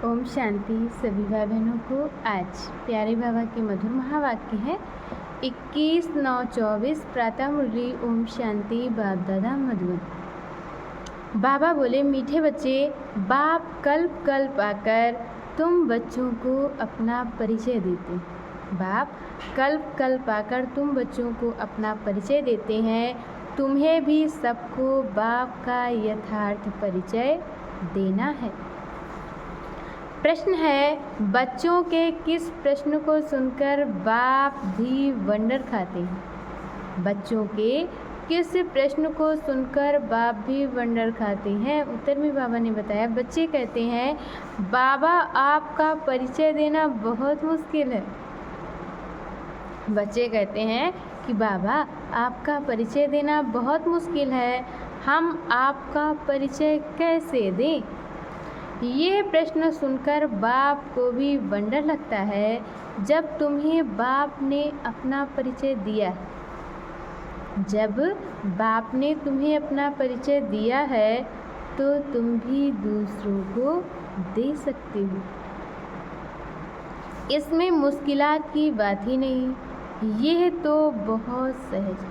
ओम शांति। सभी भाई बहनों को आज प्यारे बाबा के मधुर महावाक्य है 21/9/24 प्रातः मुरली। ओम शांति। बाप दादा मधुर। बाबा बोले, मीठे बच्चे, बाप कल्प कल्प आकर तुम बच्चों को अपना परिचय देते। बाप कल्प कल्प आकर तुम बच्चों को अपना परिचय देते हैं। तुम्हें भी सबको बाप का यथार्थ परिचय देना है। प्रश्न है, बच्चों के किस प्रश्न को सुनकर बाप भी वंडर खाते हैं? बच्चों के किस प्रश्न को सुनकर बाप भी वंडर खाते हैं? उत्तर में बाबा ने बताया, बच्चे कहते हैं, बाबा आपका परिचय देना बहुत मुश्किल है। बच्चे कहते हैं कि बाबा आपका परिचय देना बहुत मुश्किल है, हम आपका परिचय कैसे दें? ये प्रश्न सुनकर बाप को भी वंडर लगता है। जब तुम्हें बाप ने अपना परिचय दिया, जब बाप ने तुम्हें अपना परिचय दिया है तो तुम भी दूसरों को दे सकते हो। इसमें मुश्किलात की बात ही नहीं, ये तो बहुत सहज है।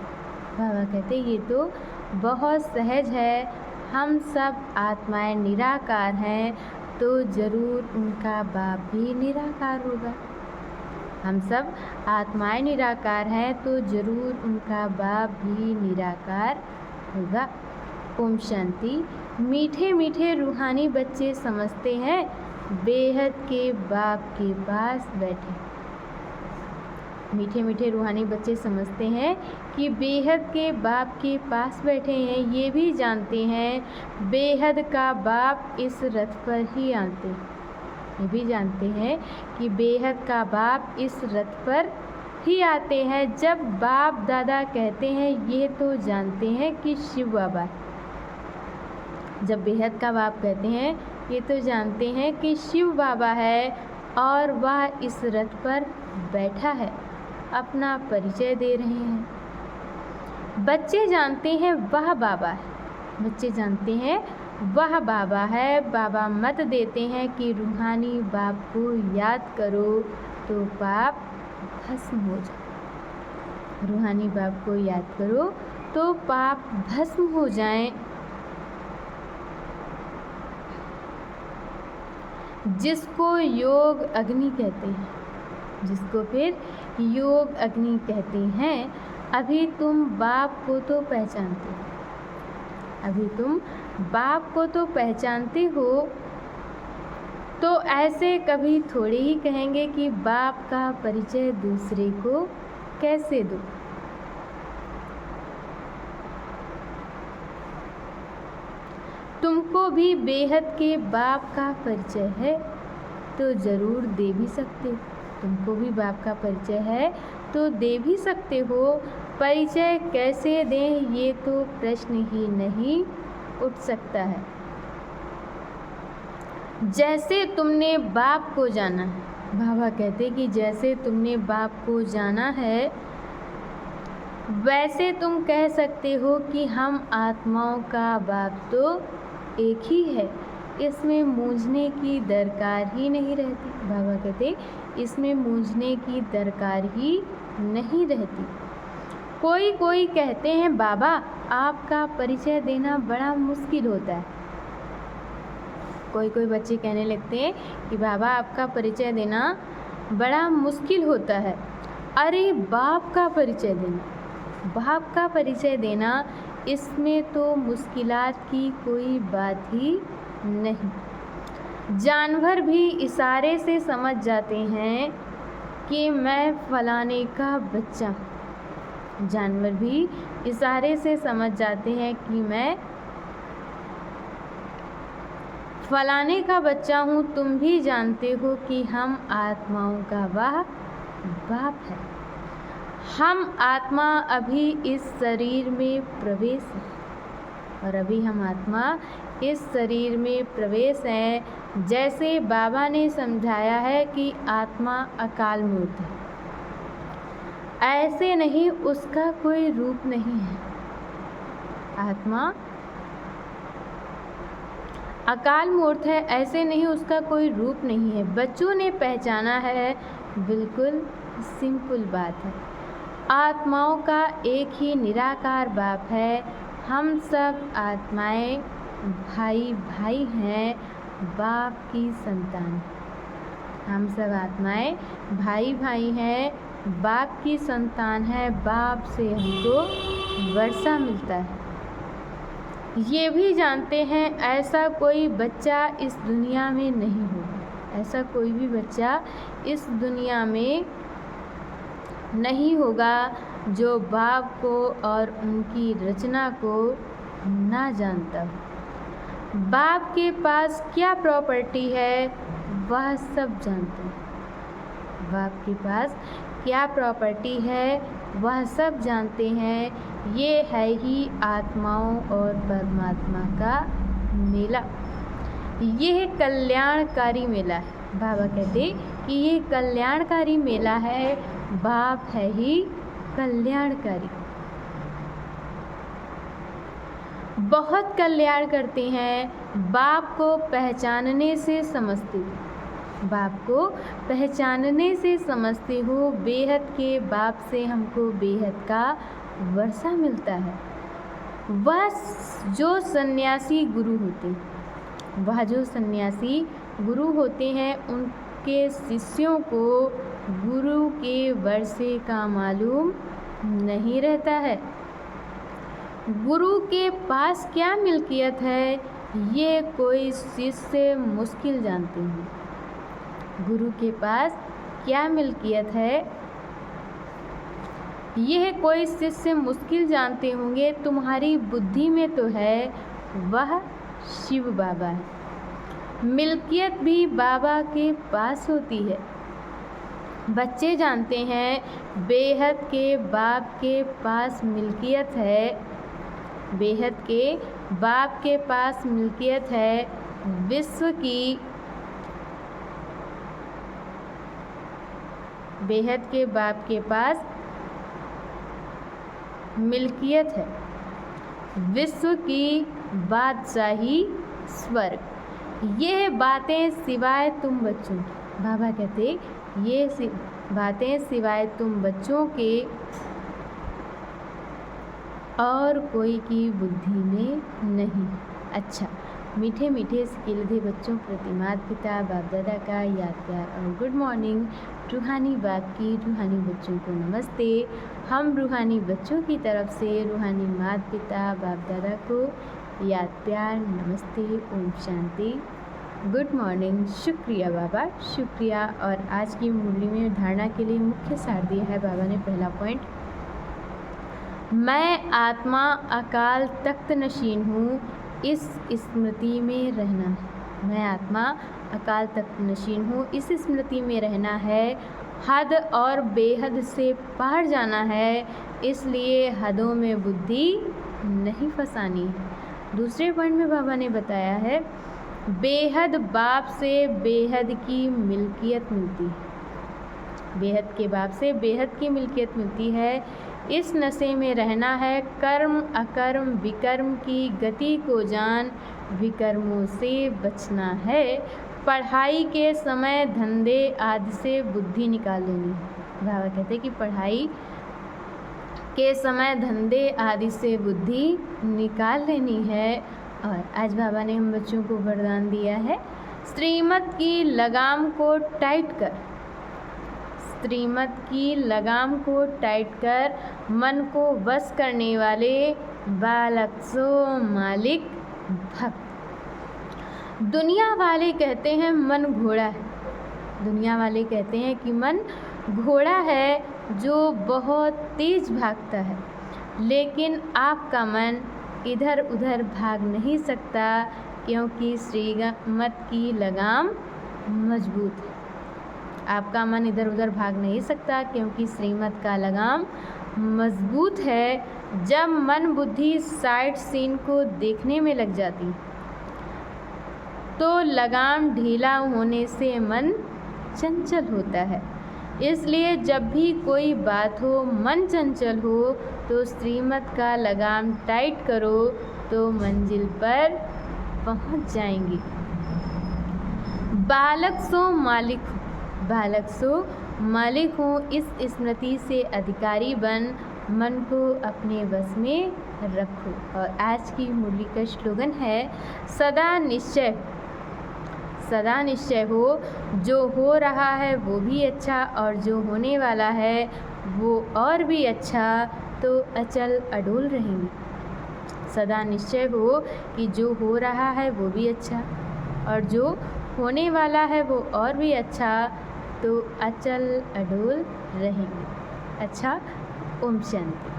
बाबा कहते ये तो बहुत सहज है। हम सब आत्माएं निराकार हैं तो ज़रूर उनका बाप भी निराकार होगा। हम सब आत्माएं निराकार हैं तो ज़रूर उनका बाप भी निराकार होगा। ओम शांति। मीठे मीठे रूहानी बच्चे समझते हैं बेहद के बाप के पास बैठे। मीठे मीठे रूहानी बच्चे समझते हैं कि बेहद के बाप के पास बैठे हैं। ये भी जानते हैं बेहद का बाप इस रथ पर ही आते। ये भी जानते हैं कि बेहद का बाप इस रथ पर ही आते हैं। जब बाप दादा कहते हैं ये तो जानते हैं कि शिव बाबा। जब बेहद का बाप कहते हैं ये तो जानते हैं कि शिव बाबा है और वह इस रथ पर बैठा है, अपना परिचय दे रहे हैं। बच्चे जानते हैं वह बाबा है। बच्चे जानते हैं वह बाबा है। बाबा मत देते हैं कि रूहानी बाप को याद करो तो पाप भस्म हो जाए। रूहानी बाप को याद करो तो पाप भस्म हो जाएं। जिसको योग अग्नि कहते हैं, जिसको फिर योग अग्नि कहते हैं, अभी तुम बाप को तो पहचानते हो। अभी तुम बाप को तो पहचानते हो तो ऐसे कभी थोड़े ही कहेंगे कि बाप का परिचय दूसरे को कैसे दो। तुमको भी बेहद के बाप का परिचय है तो ज़रूर दे भी सकते हो। तुमको भी बाप का परिचय है तो दे भी सकते हो। परिचय कैसे दें ये तो प्रश्न ही नहीं उठ सकता है। जैसे तुमने बाप को जाना है, बाबा कहते कि जैसे तुमने बाप को जाना है वैसे तुम कह सकते हो कि हम आत्माओं का बाप तो एक ही है। इसमें मूंझने की दरकार ही नहीं रहती। बाबा कहते इसमें मूंझने की दरकार ही नहीं रहती। कोई कहते हैं बाबा आपका परिचय देना बड़ा मुश्किल होता है। कोई बच्चे कहने लगते हैं कि बाबा आपका परिचय देना बड़ा मुश्किल होता है। अरे बाप का परिचय देना, बाप का परिचय देना, इसमें तो मुश्किलात की कोई बात ही नहीं। जानवर भी इशारे से समझ जाते हैं कि मैं फलाने का बच्चा हूँ। जानवर भी इशारे से समझ जाते हैं कि मैं फलाने का बच्चा हूँ। तुम भी जानते हो कि हम आत्माओं का वह बाप है। हम आत्मा अभी इस शरीर में प्रवेश है और अभी हम आत्मा इस शरीर में प्रवेश है। जैसे बाबा ने समझाया है कि आत्मा अकाल मूर्त है, ऐसे नहीं उसका कोई रूप नहीं है। अकाल मूर्त है, ऐसे नहीं, उसका कोई रूप नहीं है। बच्चों ने पहचाना है, बिल्कुल सिंपल बात है। आत्माओं का एक ही निराकार बाप है। हम सब आत्माएं भाई भाई हैं, बाप की संतान। हम सब आत्माएं भाई भाई हैं, बाप की संतान है। बाप से हमको वर्षा मिलता है। ये भी जानते हैं ऐसा कोई बच्चा इस दुनिया में नहीं होगा। ऐसा कोई भी बच्चा इस दुनिया में नहीं होगा जो बाप को और उनकी रचना को ना जानता हो। बाप के पास क्या प्रॉपर्टी है वह सब जानते हैं। बाप के पास क्या प्रॉपर्टी है वह सब जानते हैं। ये है ही आत्माओं और परमात्मा का मेला। यह कल्याणकारी मेला है। बाबा कहते कि ये कल्याणकारी मेला है। बाप है ही कल्याणकारी। बहुत कल्याण करते हैं। बाप को पहचानने से समझते हो। बाप को पहचानने से समझते हो। बेहद के बाप से हमको बेहद का वर्षा मिलता है। वह जो सन्यासी गुरु होते हैं, वह जो सन्यासी गुरु होते हैं, उनके शिष्यों को गुरु के वर्षे का मालूम नहीं रहता है। गुरु के पास क्या मिल्कियत है ये कोई शिष्य मुश्किल जानते हैं। गुरु के पास क्या मिल्कियत है यह कोई शिष्य मुश्किल जानते होंगे। तुम्हारी बुद्धि में तो है, वह शिव बाबा है। मिल्कियत भी बाबा के पास होती है। बच्चे जानते हैं बेहद के बाप के पास मिल्कियत है। बेहद के बाप के पास मिल्कियत है। विश्व की बेहद के बाप के पास मिल्कियत है। विश्व की बादशाही स्वर्ग। ये बातें सिवाय तुम बच्चों की, बाबा कहते ये बातें सिवाय तुम बच्चों के और कोई की बुद्धि में नहीं। अच्छा, मीठे मीठे सिकिलधे बच्चों प्रति माता पिता बाप दादा का याद प्यार और गुड मॉर्निंग। रूहानी बाप की रूहानी बच्चों को नमस्ते। हम रूहानी बच्चों की तरफ से रूहानी माता पिता बाप दादा को याद प्यार नमस्ते, ओम शांति, गुड मॉर्निंग। शुक्रिया बाबा, शुक्रिया। और आज की मुरली में धारणा के लिए मुख्य सार दिया है बाबा ने। पहला पॉइंट, मैं आत्मा अकाल तख्त नशीन हूँ, इस स्मृति में रहना है। मैं आत्मा अकाल तख्त नशीन हूँ, इस स्मृति में रहना है। हद और बेहद से पार जाना है, इसलिए हदों में बुद्धि नहीं फंसानी है। दूसरे पॉइंट में बाबा ने बताया है बेहद बाप से बेहद की मिल्कियत मिलती है। बेहद के बाप से बेहद की मिल्कियत मिलती है। इस नशे में रहना है। कर्म अकर्म विकर्म की गति को जान, विकर्मों से बचना है। पढ़ाई के समय धंधे आदि से बुद्धि निकाल लेनी है। बाबा कहते हैं कि पढ़ाई के समय धंधे आदि से बुद्धि निकाल लेनी है। और आज बाबा ने हम बच्चों को वरदान दिया है, श्रीमत की लगाम को टाइट कर, श्रीमत की लगाम को टाइट कर, मन को वश करने वाले बालक सो मालिक भक्त। दुनिया वाले कहते हैं मन घोड़ा है। दुनिया वाले कहते हैं कि मन घोड़ा है जो बहुत तेज भागता है, लेकिन आपका मन इधर उधर भाग नहीं सकता, क्योंकि श्रीमत की लगाम मजबूत है। आपका मन इधर उधर भाग नहीं सकता क्योंकि श्रीमत का लगाम मजबूत है। जब मन बुद्धि साइड सीन को देखने में लग जाती तो लगाम ढीला होने से मन चंचल होता है। इसलिए जब भी कोई बात हो, मन चंचल हो, तो श्रीमत का लगाम टाइट करो तो मंजिल पर पहुँच जाएंगे। बालक सो मालिक हूँ, इस स्मृति से अधिकारी बन, मन को अपने वश में रखो। और आज की मुरली का स्लोगन है सदा निश्चय हो, जो हो रहा है वो भी अच्छा और जो होने वाला है वो और भी अच्छा, तो अचल अडोल रहेंगे। सदा निश्चय हो कि जो हो रहा है वो भी अच्छा और जो होने वाला है वो और भी अच्छा, तो अचल अडोल रहेंगे। अच्छा, ओम शांति।